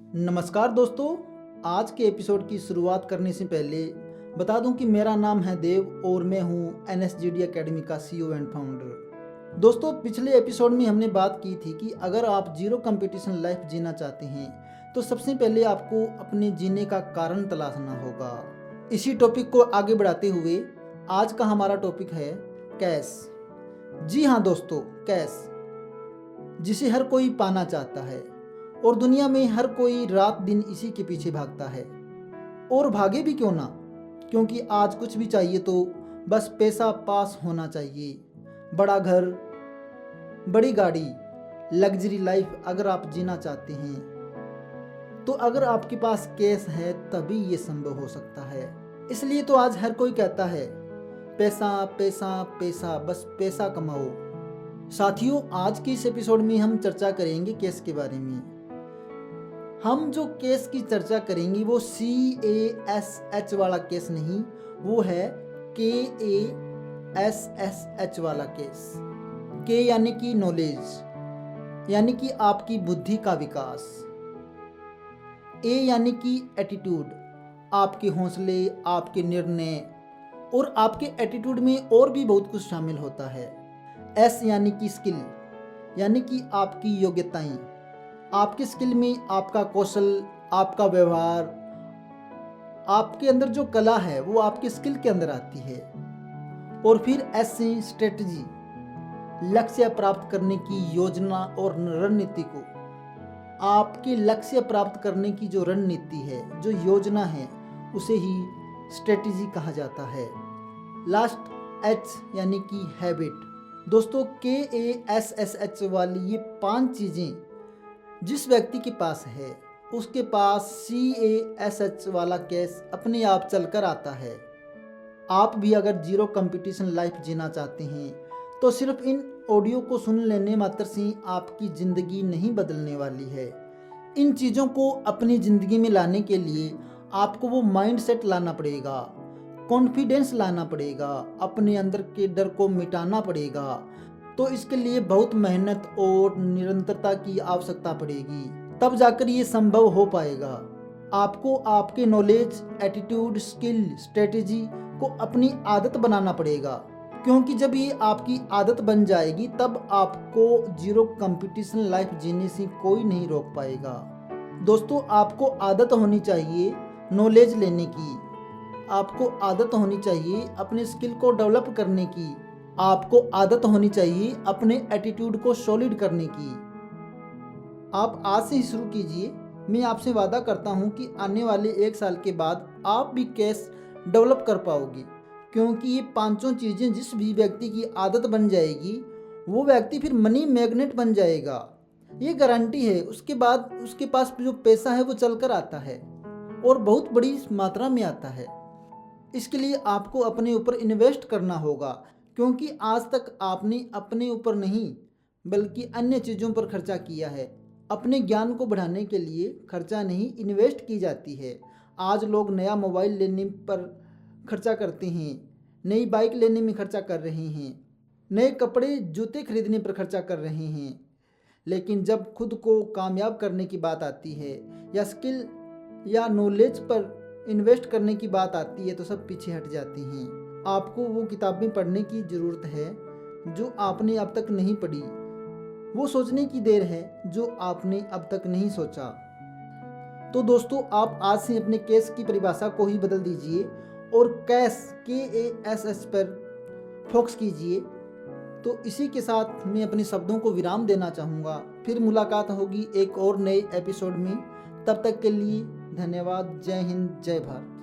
नमस्कार दोस्तों। आज के एपिसोड की शुरुआत करने से पहले बता दूं कि मेरा नाम है देव और मैं हूं NSGD एकेडमी का CEO एंड फाउंडर। दोस्तों, पिछले एपिसोड में हमने बात की थी कि अगर आप जीरो कंपटीशन लाइफ जीना चाहते हैं तो सबसे पहले आपको अपने जीने का कारण तलाशना होगा। इसी टॉपिक को आगे बढ़ाते हुए आज का हमारा टॉपिक है कैश। जी हाँ दोस्तों, कैश जिसे हर कोई पाना चाहता है और दुनिया में हर कोई रात दिन इसी के पीछे भागता है। और भागे भी क्यों ना, क्योंकि आज कुछ भी चाहिए तो बस पैसा पास होना चाहिए। बड़ा घर, बड़ी गाड़ी, लग्जरी लाइफ अगर आप जीना चाहते हैं तो अगर आपके पास कैश है तभी ये संभव हो सकता है। इसलिए तो आज हर कोई कहता है पैसा पैसा पैसा, बस पैसा कमाओ। साथियों, आज के इस एपिसोड में हम चर्चा करेंगे कैश के बारे में। हम जो केस की चर्चा करेंगे वो CASH वाला केस नहीं, वो है KASSH वाला केस। के यानी कि नॉलेज, यानी कि आपकी बुद्धि का विकास। ए यानी कि एटीट्यूड, आपके हौसले, आपके निर्णय और आपके एटीट्यूड में और भी बहुत कुछ शामिल होता है। एस यानी कि स्किल, यानी कि आपकी योग्यताएं। आपके स्किल में आपका कौशल, आपका व्यवहार, आपके अंदर जो कला है वो आपके स्किल के अंदर आती है। और फिर एस से स्ट्रेटजी, लक्ष्य प्राप्त करने की योजना और रणनीति को। आपके लक्ष्य प्राप्त करने की जो रणनीति है, जो योजना है, उसे ही स्ट्रेटजी कहा जाता है। लास्ट एच यानी कि हैबिट। दोस्तों, KASSH वाली ये 5 चीज़ें जिस व्यक्ति के पास है उसके पास CASH वाला केस अपने आप चलकर आता है। आप भी अगर जीरो कंपटीशन लाइफ जीना चाहते हैं तो सिर्फ इन ऑडियो को सुन लेने मात्र से आपकी ज़िंदगी नहीं बदलने वाली है। इन चीज़ों को अपनी ज़िंदगी में लाने के लिए आपको वो माइंडसेट लाना पड़ेगा, कॉन्फिडेंस लाना पड़ेगा, अपने अंदर के डर को मिटाना पड़ेगा। तो इसके लिए बहुत मेहनत और निरंतरता की आवश्यकता पड़ेगी, तब जाकर ये संभव हो पाएगा। आपको आपके नॉलेज, एटीट्यूड, स्किल, स्ट्रेटेजी को अपनी आदत बनाना पड़ेगा, क्योंकि जब ये आपकी आदत बन जाएगी तब आपको जीरो कंपटीशन लाइफ जीने से कोई नहीं रोक पाएगा। दोस्तों, आपको आदत होनी चाहिए नॉलेज लेने की, आपको आदत होनी चाहिए अपने स्किल को डेवलप करने की, आपको आदत होनी चाहिए अपने एटीट्यूड को सॉलिड करने की। आप आज से ही शुरू कीजिए। मैं आपसे वादा करता हूं कि आने वाले 1 साल के बाद आप भी कैश डेवलप कर पाओगे, क्योंकि ये 5 चीज़ें जिस भी व्यक्ति की आदत बन जाएगी वो व्यक्ति फिर मनी मैग्नेट बन जाएगा। ये गारंटी है। उसके बाद उसके पास जो पैसा है वो चल कर आता है और बहुत बड़ी मात्रा में आता है। इसके लिए आपको अपने ऊपर इन्वेस्ट करना होगा, क्योंकि आज तक आपने अपने ऊपर नहीं बल्कि अन्य चीज़ों पर खर्चा किया है। अपने ज्ञान को बढ़ाने के लिए खर्चा नहीं, इन्वेस्ट की जाती है। आज लोग नया मोबाइल लेने पर खर्चा करते हैं, नई बाइक लेने में खर्चा कर रहे हैं, नए कपड़े जूते खरीदने पर खर्चा कर रहे हैं, लेकिन जब खुद को कामयाब करने की बात आती है या स्किल या नॉलेज पर इन्वेस्ट करने की बात आती है तो सब पीछे हट जाते हैं। आपको वो किताबें पढ़ने की ज़रूरत है जो आपने अब तक नहीं पढ़ी, वो सोचने की देर है जो आपने अब तक नहीं सोचा। तो दोस्तों, आप आज से अपने कैश की परिभाषा को ही बदल दीजिए और कैश KASH पर फोकस कीजिए। तो इसी के साथ मैं अपने शब्दों को विराम देना चाहूँगा। फिर मुलाकात होगी एक और नए एपिसोड में। तब तक के लिए धन्यवाद। जय हिंद, जय भारत।